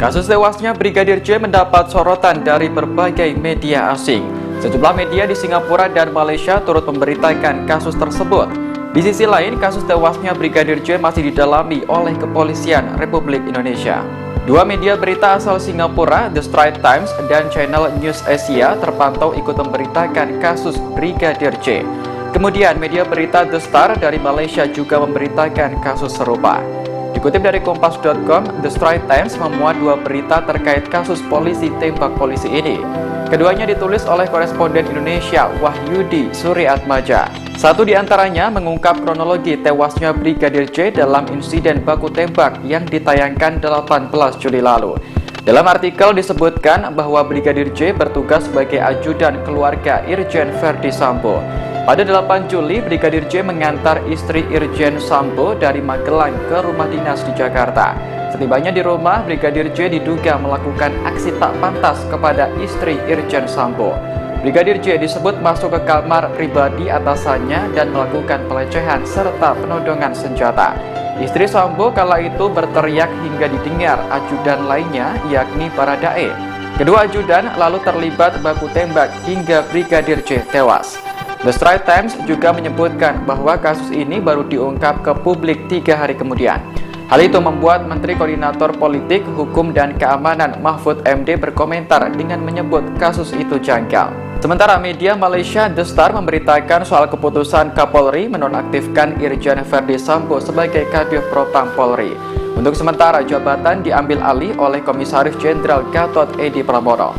Kasus tewasnya Brigadir J mendapat sorotan dari berbagai media asing. Sejumlah media di Singapura dan Malaysia turut memberitakan kasus tersebut. Di sisi lain, kasus tewasnya Brigadir J masih didalami oleh Kepolisian Republik Indonesia. Dua media berita asal Singapura, The Straits Times dan Channel News Asia terpantau ikut memberitakan kasus Brigadir J. Kemudian media berita The Star dari Malaysia juga memberitakan kasus serupa. Dikutip dari Kompas.com, The Straits Times memuat dua berita terkait kasus polisi tembak polisi ini. Keduanya ditulis oleh koresponden Indonesia Wahyudi Suryatmaja. Satu di antaranya mengungkap kronologi tewasnya Brigadir J dalam insiden baku tembak yang ditayangkan 18 Juli lalu. Dalam artikel disebutkan bahwa Brigadir J bertugas sebagai ajudan keluarga Irjen Verdi Sambo. Pada 8 Juli, Brigadir J mengantar istri Irjen Sambo dari Magelang ke rumah dinas di Jakarta. Setibanya di rumah, Brigadir J diduga melakukan aksi tak pantas kepada istri Irjen Sambo. Brigadir J disebut masuk ke kamar pribadi atasannya dan melakukan pelecehan serta penodongan senjata. Istri Sambo kala itu berteriak hingga didengar ajudan lainnya, yakni Baradae. Kedua ajudan lalu terlibat baku tembak hingga Brigadir J tewas. The Straits Times juga menyebutkan bahwa kasus ini baru diungkap ke publik 3 hari kemudian. Hal itu membuat Menteri Koordinator Politik, Hukum, dan Keamanan Mahfud MD berkomentar dengan menyebut kasus itu janggal. Sementara media Malaysia The Star memberitakan soal keputusan Kapolri menonaktifkan Irjen Verdi Sambo sebagai Kadif Propam Polri. Untuk sementara jabatan diambil alih oleh Komisaris Jenderal Gatot Edi Pramono.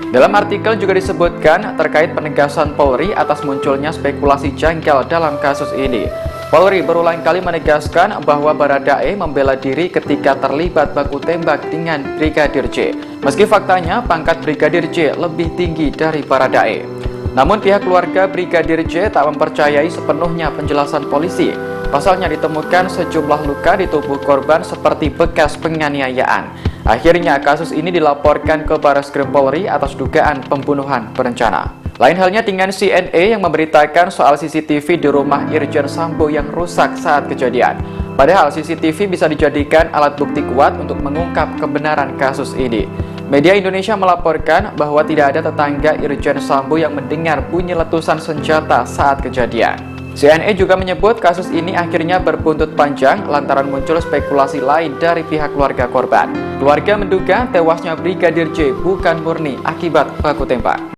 Dalam artikel juga disebutkan terkait penegasan Polri atas munculnya spekulasi janggal dalam kasus ini. Polri berulang kali menegaskan bahwa Baradae membela diri ketika terlibat baku tembak dengan Brigadir J. Meski faktanya pangkat Brigadir J lebih tinggi dari Baradae. Namun pihak keluarga Brigadir J tak mempercayai sepenuhnya penjelasan polisi. Pasalnya ditemukan sejumlah luka di tubuh korban seperti bekas penganiayaan. Akhirnya kasus ini dilaporkan ke Barreskrim Polri atas dugaan pembunuhan berencana. Lain halnya dengan CNN yang memberitakan soal CCTV di rumah Irjen Sambo yang rusak saat kejadian. Padahal CCTV bisa dijadikan alat bukti kuat untuk mengungkap kebenaran kasus ini. Media Indonesia melaporkan bahwa tidak ada tetangga Irjen Sambo yang mendengar bunyi letusan senjata saat kejadian. CNN juga menyebut kasus ini akhirnya berbuntut panjang lantaran muncul spekulasi lain dari pihak keluarga korban. Keluarga menduga tewasnya Brigadir J bukan murni akibat baku tembak.